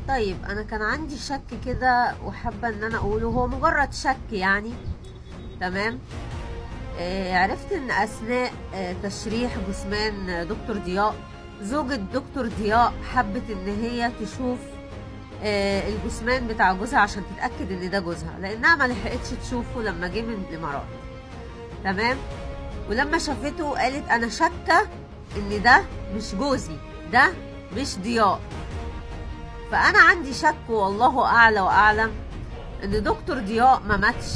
طيب انا كان عندي شك كده وحابه ان انا اقوله، هو مجرد شك يعني. تمام. عرفت ان اثناء تشريح جثمان دكتور ضياء، زوجة دكتور ضياء حبت ان هي تشوف الجثمان بتاع جوزها عشان تتاكد ان ده جوزها، لانها ما لحقتش تشوفه لما جه من الامارات. تمام. ولما شافته قالت انا شاكه ان ده مش جوزي، ده مش ضياء. فانا عندي شك والله اعلى واعلم ان دكتور ضياء ما ماتش.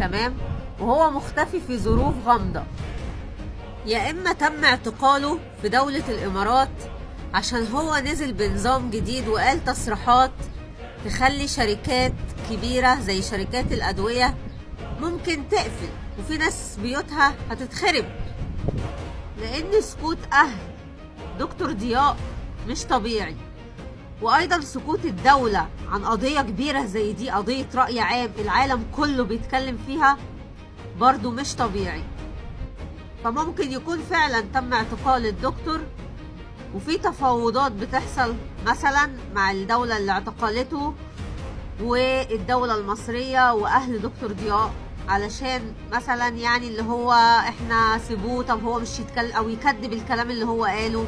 تمام. وهو مختفي في ظروف غامضه، يا اما تم اعتقاله في دولة الامارات عشان هو نزل بنظام جديد وقال تصريحات تخلي شركات كبيرة زي شركات الادوية ممكن تقفل، وفي ناس بيوتها هتتخرب، لان سكوت اهل دكتور ضياء مش طبيعي. وايضا سكوت الدولة عن قضية كبيرة زي دي، قضية رأي عام العالم كله بيتكلم فيها، برضو مش طبيعي. فممكن يكون فعلا تم اعتقال الدكتور، وفي تفاوضات بتحصل مثلا مع الدولة اللي اعتقلته والدولة المصرية واهل دكتور ضياء، علشان مثلا يعني اللي هو احنا سيبوه، طب هو مش يتكلم او يكذب الكلام اللي هو قاله.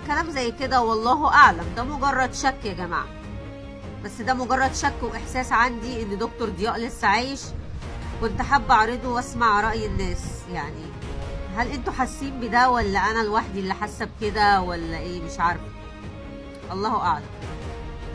كلام زي كده والله اعلم، ده مجرد شك يا جماعة، بس ده مجرد شك واحساس عندي ان دكتور ضياء لسه عايش. كنت حابة اعرضه واسمع رأي الناس، يعني هل انتوا حاسين بده ولا انا لوحدي اللي حاسة بكده ولا ايه؟ مش عارفة، الله اعلم.